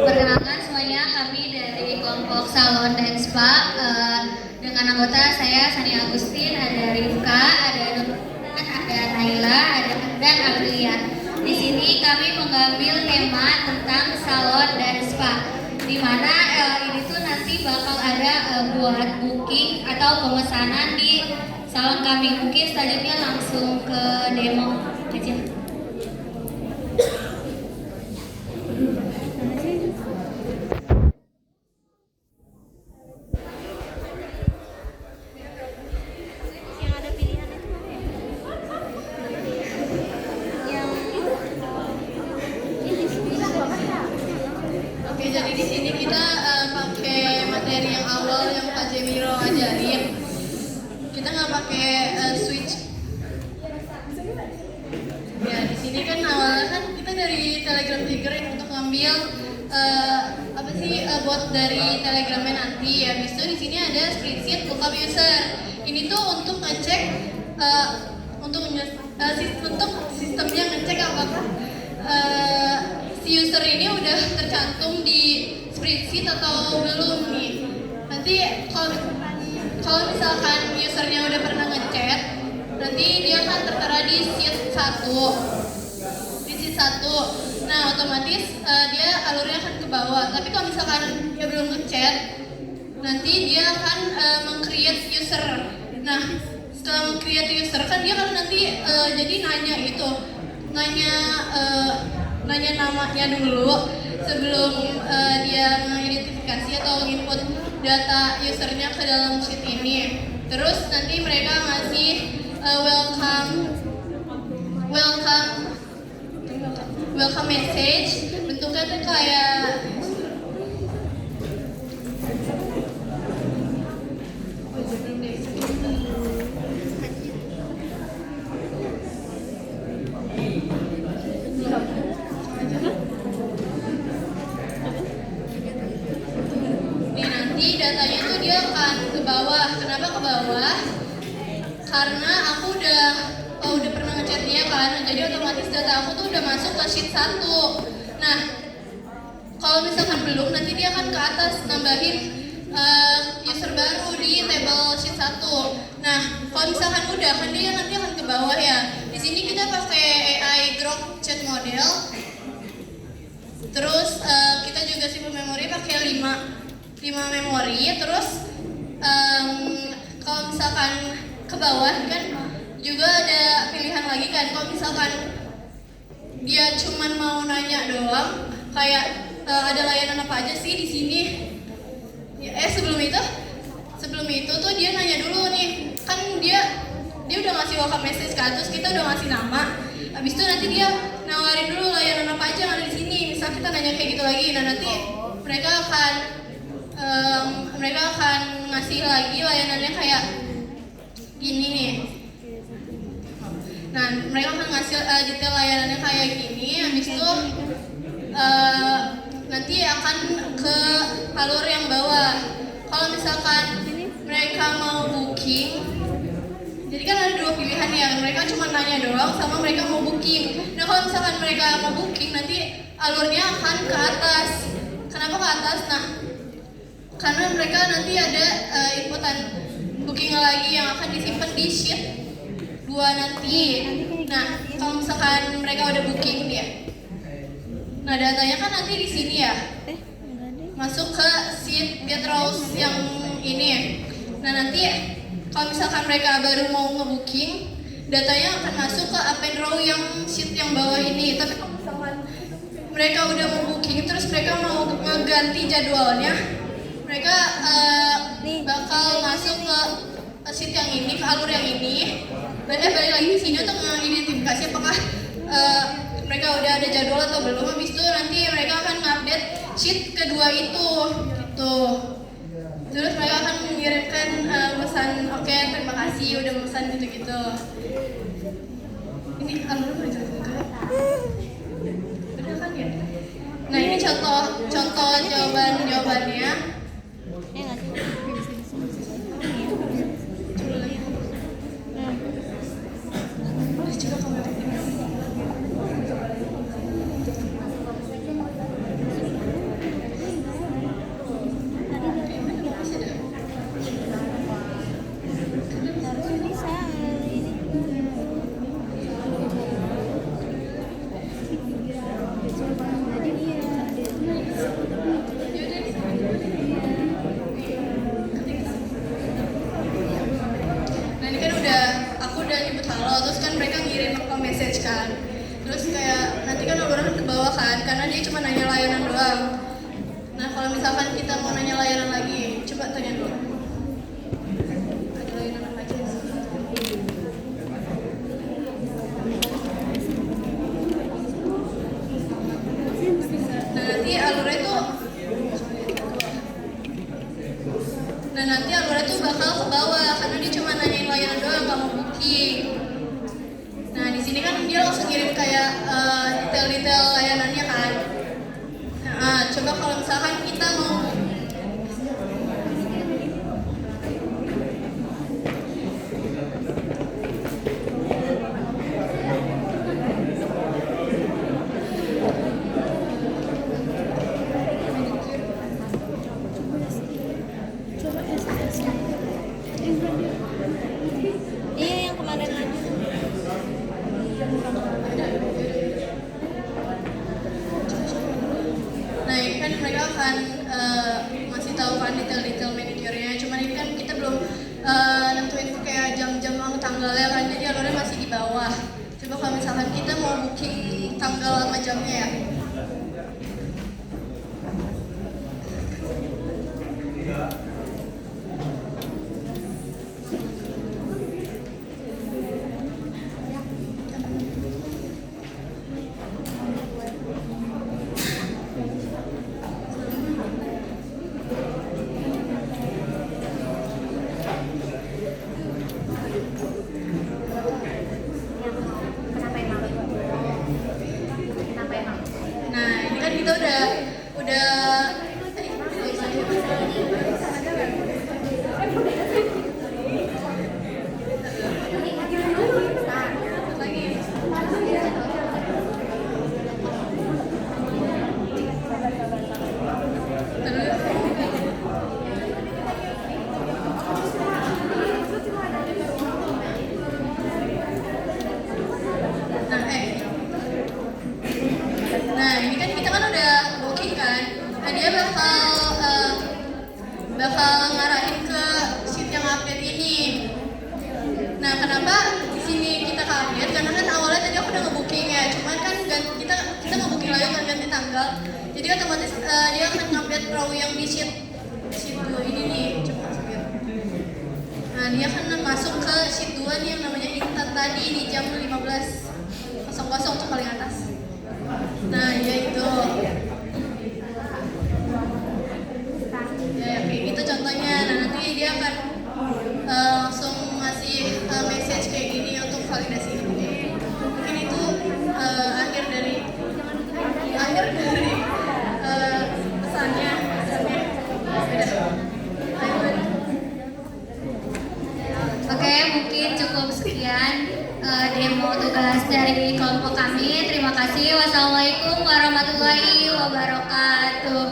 Perkenalkan semuanya, kami dari kelompok Salon dan Spa dengan anggota saya Sani Agustin, ada Rifka, ada Naila, dan Aulia. Di sini kami mengambil tema tentang salon dan spa, di mana ini tuh nanti bakal ada buat booking atau pemesanan di salon kami. Mungkin selanjutnya langsung ke demo aja. Oke, jadi di sini kita pakai materi yang awal yang Pak Jemiro ajarin. Kita nggak pakai switch. Ya, di sini kan awalnya kan kita dari Telegram Tiger untuk ngambil bot dari Telegramnya nanti. Habis itu di sini ada spreadsheet lookup user. Ini tuh untuk ngecek untuk sistemnya ngecek apakah si user ini udah tercantum di spreadsheet atau belum nih. Nanti kalau misalkan usernya udah pernah ngechat, nanti dia akan tertera di sheet 1. Di sheet 1. Nah, otomatis dia alurnya akan ke bawah. Tapi kalau misalkan dia belum ngechat, nanti dia akan meng-create user. Nah, setelah meng-create user kan dia kan nanti jadi nanya nanya namanya dulu sebelum dia mengidentifikasi atau input data usernya ke dalam sheet ini. Terus nanti mereka ngasih welcome message, bentuknya tuh kayak datanya itu dia akan ke bawah. Kenapa ke bawah? Karena aku udah pernah ngechat dia kan, jadi otomatis data aku tuh udah masuk ke sheet 1. Nah, kalau misalkan belum, nanti dia akan ke atas nambahin user baru di table sheet 1. Nah, kalau misalkan udah, kan dia nanti akan ke bawah ya. Di sini kita pakai AI Grok chat model. Terus kita juga simpan memori pakai 5 memori. Terus kalau misalkan ke bawah kan juga ada pilihan lagi kan. Kalau misalkan dia cuman mau nanya doang, kayak ada layanan apa aja sih di sini? Sebelum itu tuh dia nanya dulu nih. Kan dia udah ngasih welcome message kan, terus kita udah ngasih nama. Habis itu nanti dia nawarin dulu layanan apa aja yang ada di sini. Misal kita nanya kayak gitu lagi, nah nanti mereka akan ngasih lagi layanannya kayak gini nih. Nah, mereka akan ngasih detail layanannya kayak gini. Habis itu nanti akan ke alur yang bawah. Kalau misalkan mereka mau booking, jadi kan ada 2 pilihan ya. Mereka cuma nanya doang sama mereka mau booking. Nah, kalau misalkan mereka mau booking, nanti alurnya akan ke atas. Kenapa ke atas? Nah, karena mereka nanti ada inputan booking lagi yang akan disimpan di sheet 2 nanti. Nah, kalau misalkan mereka udah booking dia, nah datanya kan nanti di sini ya, masuk ke sheet get rows yang ini. Nah, nanti kalau misalkan mereka baru mau ngebooking, datanya akan masuk ke append row yang sheet yang bawah ini. Tapi kalau misalkan mereka udah mau booking, terus mereka mau ngeganti jadwalnya, mereka bakal masuk ke sheet yang ini, ke alur yang ini. Balik lagi di sini untuk mengidentifikasi apakah mereka udah ada jadwal atau belum. Habis itu nanti mereka akan update sheet kedua itu gitu. Terus mereka akan mengirimkan pesan, oke, terima kasih udah pesan gitu-gitu. Ini alur udah gitu. Udah kan ya? Nah, ini contoh jawabannya. kan, karena dia cuma nanya layanan doang. Nah, kalau misalkan kita mau nanya layanan lagi, coba tanya dulu. Ada layanan apa aja? Nah, nanti alurnya tuh bakal ke bawah karena dia cuma nanyain layanan doang, nggak mau booking. Nah, di sini kan dia langsung ngirim kayak detail-detail layanannya kan. Nah, coba kalau misalkan kita mau Iya yang kemarin aja. Nah, ini kan mereka akan masih tahu kan detail-detail manajernya. Cuman ini kan kita belum nentuin kayak jam-jam tanggalnya kan, jadi alurnya masih di bawah. Coba kalau misalkan kita mau booking tanggal sama jamnya ya. Nah, ini kan kita udah Nah, ini kan kita kan udah booking kan. Nah, dia bakal ngarahin ke sheet yang update ini. Nah, kenapa di sini kita update? Karena kan awalnya tadi aku udah ngebooking ya. Cuman kan kita ngebooking lagi kan ganti tanggal. Jadi otomatis dia akan ngupdate perahu yang di sheet 2 ini nih. Coba masukin. Nah, dia akan masuk ke sheet 2 nih yang namanya Intan tadi di jam 15.00 tuh paling atas. Nah, ya itu. Ya, kayak gitu contohnya. Nah, nanti dia akan langsung ngasih message kayak gini untuk validasi ini. Mungkin itu akhir dari pesannya. Oke, mungkin cukup sekian demo tugas dari kelompok kami. Terima kasih. Wassalamualaikum warahmatullahi wabarakatuh.